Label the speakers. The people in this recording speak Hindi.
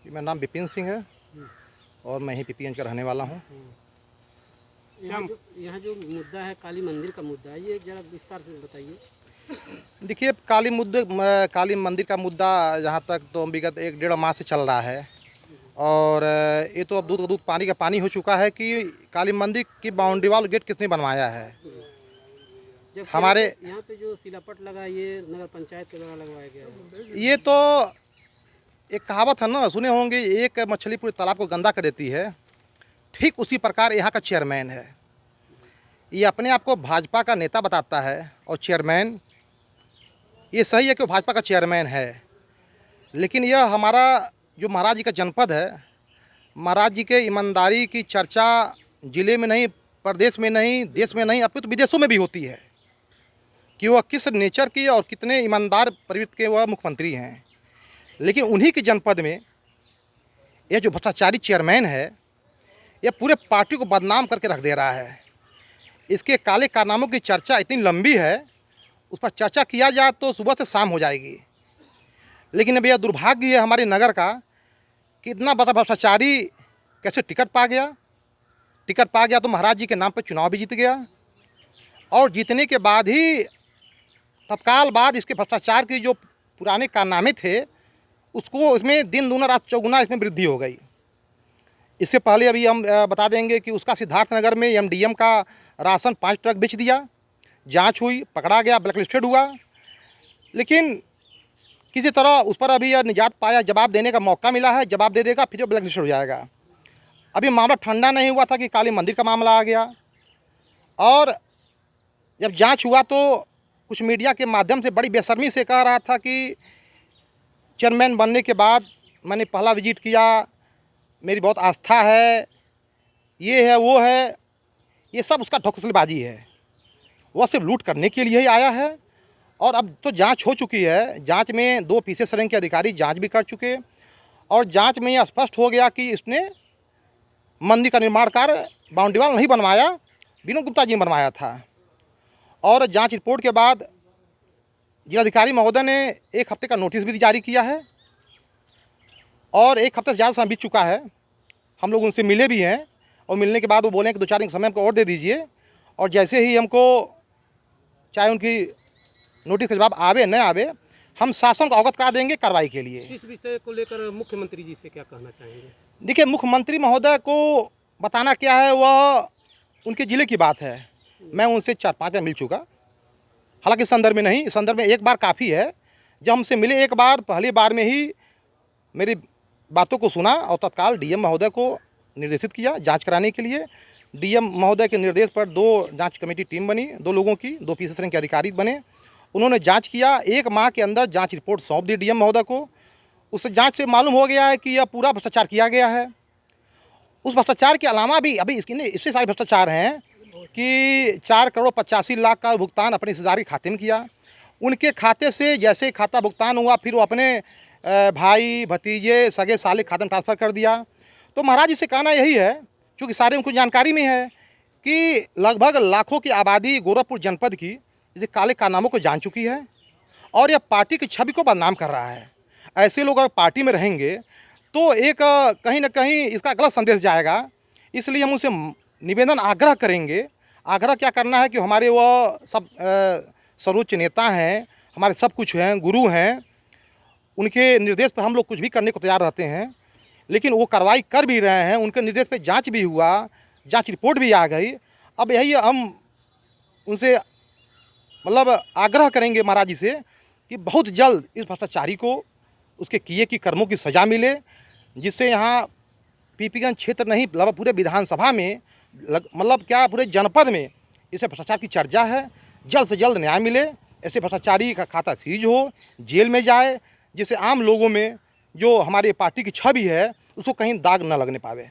Speaker 1: मेरा नाम विपिन सिंह है और मैं ही पीपीगंज का रहने वाला हूँ।
Speaker 2: यहाँ जो मुद्दा है काली मंदिर का मुद्दा है, ये जरा विस्तार से बताइए।
Speaker 1: देखिए, काली मंदिर का मुद्दा जहाँ तक तो विगत 1-1.5 माह से चल रहा है और ये तो अब दूध का दूध पानी का पानी हो चुका है कि काली मंदिर की बाउंड्री वाल गेट किसने बनवाया है।
Speaker 2: जब
Speaker 1: हमारे
Speaker 2: यहाँ पे जो सिलापट लगा ये नगर पंचायत के द्वारा लगवाया गया है।
Speaker 1: ये तो एक कहावत है ना, सुने होंगे, एक मछली पूरे तालाब को गंदा कर देती है। ठीक उसी प्रकार यहाँ का चेयरमैन है। ये अपने आप को भाजपा का नेता बताता है और चेयरमैन, ये सही है कि वो भाजपा का चेयरमैन है, लेकिन यह हमारा जो महाराज जी का जनपद है, महाराज जी के ईमानदारी की चर्चा ज़िले में नहीं, प्रदेश में नहीं, देश में नहीं, अब तो विदेशों में भी होती है कि वह किस नेचर की और कितने ईमानदार प्रवृत्ति के वह मुख्यमंत्री हैं। लेकिन उन्हीं के जनपद में यह जो भ्रष्टाचारी चेयरमैन है, यह पूरे पार्टी को बदनाम करके रख दे रहा है। इसके काले कारनामों की चर्चा इतनी लंबी है, उस पर चर्चा किया जाए तो सुबह से शाम हो जाएगी। लेकिन अब यह दुर्भाग्य है हमारे नगर का कि इतना बड़ा भ्रष्टाचारी कैसे टिकट पा गया तो महाराज जी के नाम पर चुनाव भी जीत गया और जीतने के बाद ही तत्काल बाद इसके भ्रष्टाचार की जो पुराने कारनामे थे उसको इसमें दिन दूना रात चौगुना इसमें वृद्धि हो गई। इससे पहले अभी हम बता देंगे कि उसका सिद्धार्थनगर में एमडीएम का राशन 5 ट्रक बेच दिया, जांच हुई, पकड़ा गया, ब्लैक लिस्टेड हुआ, लेकिन किसी तरह उस पर अभी निजात पाया, जवाब देने का मौका मिला है, जवाब दे देगा फिर वो ब्लैक लिस्टेड हो जाएगा। अभी मामला ठंडा नहीं हुआ था कि काली मंदिर का मामला आ गया और जब जांच हुआ तो कुछ मीडिया के माध्यम से बड़ी बेशर्मी से कह रहा था कि चेयरमैन बनने के बाद मैंने पहला विजिट किया, मेरी बहुत आस्था है, ये है वो है, ये सब उसका ढकोसलेबाजी है। वह सिर्फ लूट करने के लिए ही आया है और अब तो जांच हो चुकी है। जांच में 2 पीसीएस रैंक के अधिकारी जांच भी कर चुके और जांच में यह स्पष्ट हो गया कि इसने मंदिर का निर्माण कार्य बाउंड्री वाल नहीं बनवाया, विनोद गुप्ता जी ने बनवाया था। और जांच रिपोर्ट के बाद जिलाधिकारी महोदय ने 1 हफ्ते का नोटिस भी जारी किया है और 1 हफ्ते से ज़्यादा समय बीत चुका है। हम लोग उनसे मिले भी हैं और मिलने के बाद वो बोले कि 2-4 दिन समय हमको और दे दीजिए और जैसे ही हमको चाहे उनकी नोटिस का जवाब आवे न आवे, हम शासन को अवगत करा देंगे कार्रवाई के लिए।
Speaker 2: इस विषय को लेकर मुख्यमंत्री जी से क्या कहना चाहेंगे?
Speaker 1: देखिए, मुख्यमंत्री महोदय को बताना क्या है, वह उनके ज़िले की बात है। मैं उनसे 4-5 बार मिल चुका, हालांकि इस संदर्भ में नहीं, इस संदर्भ में एक बार काफ़ी है। जब हमसे मिले एक बार, पहली बार में ही मेरी बातों को सुना और तत्काल डीएम महोदय को निर्देशित किया जांच कराने के लिए। डीएम महोदय के निर्देश पर 2 जांच कमेटी टीम बनी, 2 लोगों की, 2 पीसीएस रैंक के अधिकारी बने। उन्होंने जांच किया, 1 माह के अंदर जांच रिपोर्ट सौंप दी डीएम महोदय को। उस जांच से मालूम हो गया है कि यह पूरा भ्रष्टाचार किया गया है। उस भ्रष्टाचार के अलावा भी अभी इससे सारे भ्रष्टाचार हैं कि 4,85,00,000 का भुगतान अपने रिश्तेदार के खाते में किया। उनके खाते से जैसे खाता भुगतान हुआ फिर वो अपने भाई, भतीजे, सगे साले खाते में ट्रांसफ़र कर दिया। तो महाराज जी से कहना यही है, चूँकि सारे उनको जानकारी में है कि लगभग लाखों की आबादी गोरखपुर जनपद की इसे काले कारनामों को जान चुकी है और यह पार्टी की छवि को बदनाम कर रहा है। ऐसे लोग अगर पार्टी में रहेंगे तो एक कहीं न कहीं इसका गलत संदेश जाएगा। इसलिए हम उनसे निवेदन आग्रह करेंगे। आग्रह क्या करना है कि हमारे वह सब सर्वोच्च नेता हैं, हमारे सब कुछ हैं, गुरु हैं, उनके निर्देश पर हम लोग कुछ भी करने को तैयार रहते हैं। लेकिन वो कार्रवाई कर भी रहे हैं, उनके निर्देश पे जांच भी हुआ, जांच रिपोर्ट भी आ गई। अब यही हम उनसे मतलब आग्रह करेंगे महाराज जी से कि बहुत जल्द इस भ्रष्टाचारी को उसके किए की कर्मों की सज़ा मिले, जिससे यहाँ पीपीगंज क्षेत्र नहीं लगभग पूरे विधानसभा में मतलब क्या पूरे जनपद में इसे भ्रष्टाचार की चर्चा है। जल्द से जल्द न्याय मिले, ऐसे भ्रष्टाचारी का खाता सीज हो, जेल में जाए, जिससे आम लोगों में जो हमारे पार्टी की छवि है उसको कहीं दाग न लगने पावे।